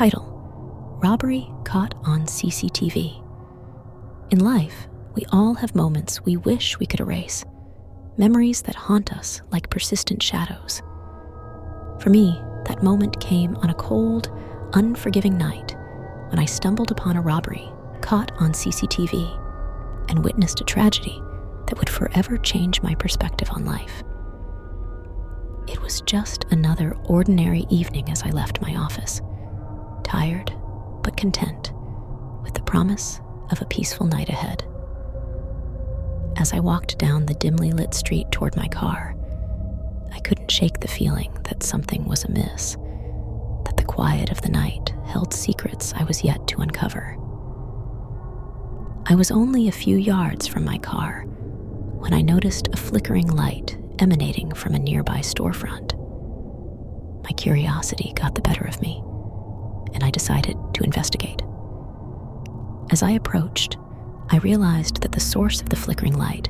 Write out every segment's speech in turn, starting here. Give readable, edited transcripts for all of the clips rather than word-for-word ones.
Title: Robbery Caught on CCTV. In life, we all have moments we wish we could erase, memories that haunt us like persistent shadows. For me, that moment came on a cold, unforgiving night when I stumbled upon a robbery caught on CCTV and witnessed a tragedy that would forever change my perspective on life. It was just another ordinary evening as I left my office, tired but content, with the promise of a peaceful night ahead. As I walked down the dimly lit street toward my car, I couldn't shake the feeling that something was amiss, that the quiet of the night held secrets I was yet to uncover. I was only a few yards from my car when I noticed a flickering light emanating from a nearby storefront. My curiosity got the better of me, and I decided to investigate. As I approached, I realized that the source of the flickering light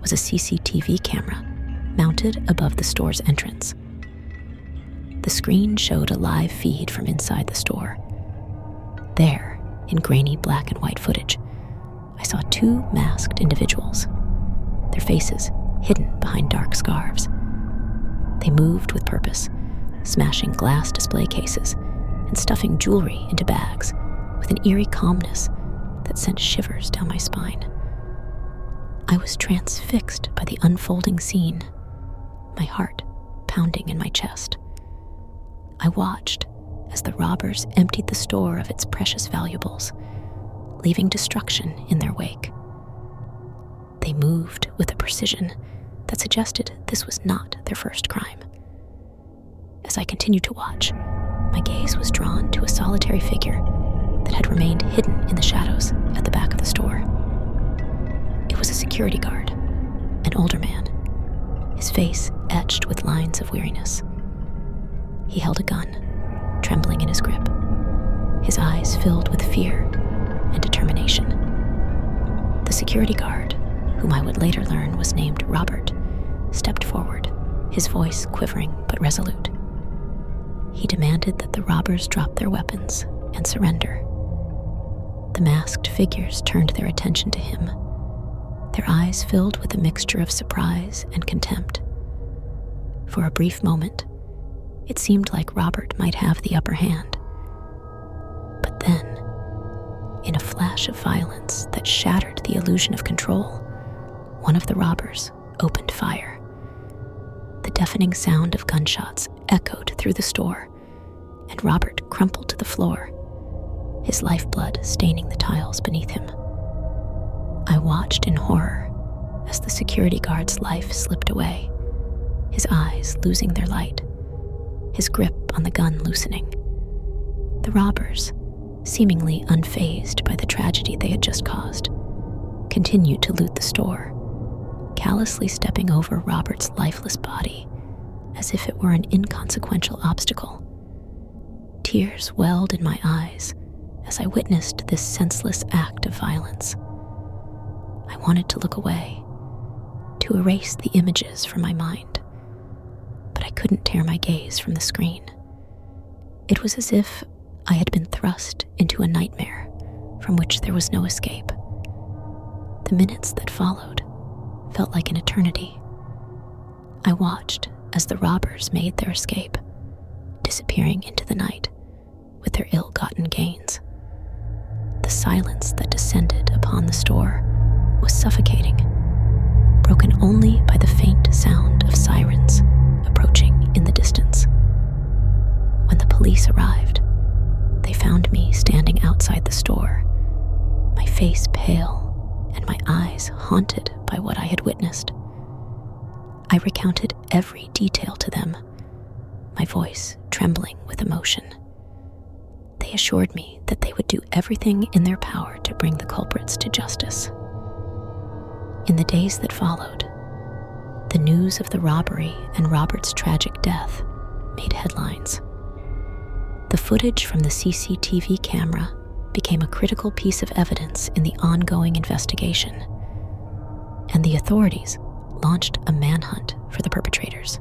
was a CCTV camera mounted above the store's entrance. The screen showed a live feed from inside the store. There, in grainy black and white footage, I saw two masked individuals, their faces hidden behind dark scarves. They moved with purpose, smashing glass display cases and stuffing jewelry into bags with an eerie calmness that sent shivers down my spine. I was transfixed by the unfolding scene, my heart pounding in my chest. I watched as the robbers emptied the store of its precious valuables, leaving destruction in their wake. They moved with a precision that suggested this was not their first crime. As I continued to watch, my gaze was drawn to a solitary figure that had remained hidden in the shadows at the back of the store. It was a security guard, an older man, his face etched with lines of weariness. He held a gun, trembling in his grip, his eyes filled with fear and determination. The security guard, whom I would later learn was named Robert, stepped forward, his voice quivering but resolute. He demanded that the robbers drop their weapons and surrender. The masked figures turned their attention to him, their eyes filled with a mixture of surprise and contempt. For a brief moment, it seemed like Robert might have the upper hand. But then, in a flash of violence that shattered the illusion of control, one of the robbers opened fire. The deafening sound of gunshots echoed through the store, and Robert crumpled to the floor, his lifeblood staining the tiles beneath him. I watched in horror as the security guard's life slipped away, his eyes losing their light, his grip on the gun loosening. The robbers, seemingly unfazed by the tragedy they had just caused, continued to loot the store, callously stepping over Robert's lifeless body as if it were an inconsequential obstacle. Tears welled in my eyes as I witnessed this senseless act of violence. I wanted to look away, to erase the images from my mind, but I couldn't tear my gaze from the screen. It was as if I had been thrust into a nightmare from which there was no escape. The minutes that followed felt like an eternity. I watched as the robbers made their escape, disappearing into the night with their ill-gotten gains. The silence that descended upon the store was suffocating, broken only by the faint sound of sirens approaching in the distance. When the police arrived, they found me standing outside the store, my face pale and my eyes haunted by what I had witnessed. I recounted every detail to them, my voice trembling with emotion. They assured me that they would do everything in their power to bring the culprits to justice. In the days that followed, the news of the robbery and Robert's tragic death made headlines. The footage from the CCTV camera became a critical piece of evidence in the ongoing investigation, and the authorities launched a manhunt for the perpetrators.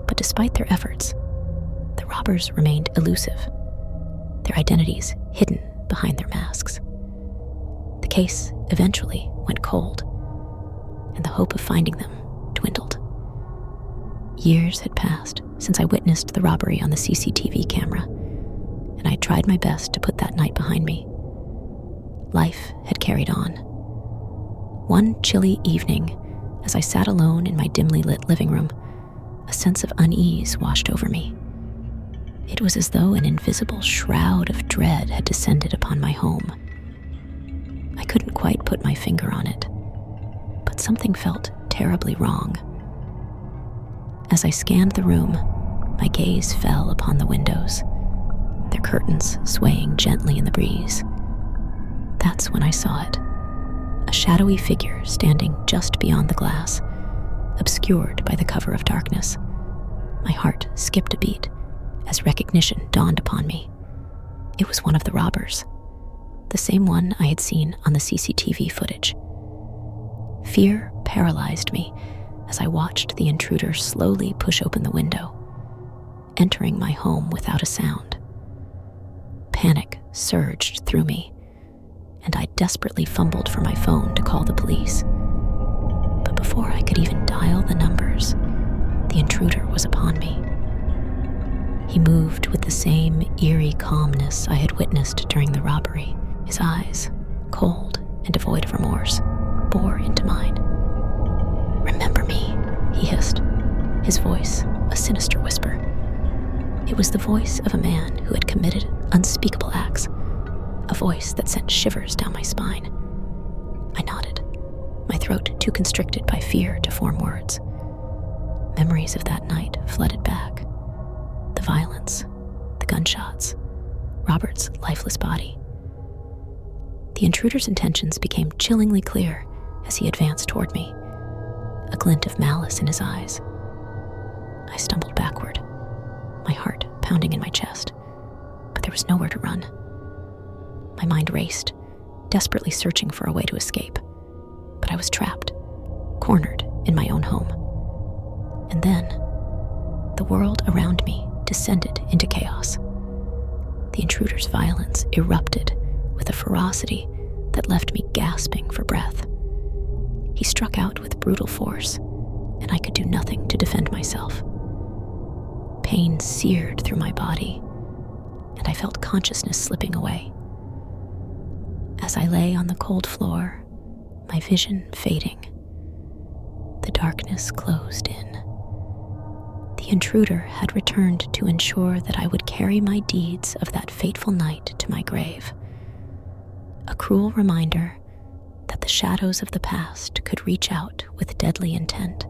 But despite their efforts, the robbers remained elusive, their identities hidden behind their masks. The case eventually went cold, and the hope of finding them dwindled. Years had passed since I witnessed the robbery on the CCTV camera, and I had tried my best to put that night behind me. Life had carried on. One chilly evening, as I sat alone in my dimly lit living room, a sense of unease washed over me. It was as though an invisible shroud of dread had descended upon my home. I couldn't quite put my finger on it, but something felt terribly wrong. As I scanned the room, my gaze fell upon the windows, their curtains swaying gently in the breeze. That's when I saw it. A shadowy figure standing just beyond the glass, obscured by the cover of darkness. My heart skipped a beat as recognition dawned upon me. It was one of the robbers, the same one I had seen on the CCTV footage. Fear paralyzed me as I watched the intruder slowly push open the window, entering my home without a sound. Panic surged through me, and I desperately fumbled for my phone to call the police. But before I could even dial the numbers, the intruder was upon me. He moved with the same eerie calmness I had witnessed during the robbery. His eyes, cold and devoid of remorse, bore into mine. "Remember me," he hissed, his voice a sinister whisper. It was the voice of a man who had committed unspeakable acts, a voice that sent shivers down my spine. I nodded, my throat too constricted by fear to form words. Memories of that night flooded back. The violence, the gunshots, Robert's lifeless body. The intruder's intentions became chillingly clear as he advanced toward me, a glint of malice in his eyes. I stumbled backward, my heart pounding in my chest, but there was nowhere to run. My mind raced, desperately searching for a way to escape, but I was trapped, cornered in my own home. And then, the world around me descended into chaos. The intruder's violence erupted with a ferocity that left me gasping for breath. He struck out with brutal force, and I could do nothing to defend myself. Pain seared through my body, and I felt consciousness slipping away. As I lay on the cold floor, my vision fading, the darkness closed in. The intruder had returned to ensure that I would carry my deeds of that fateful night to my grave. A cruel reminder that the shadows of the past could reach out with deadly intent.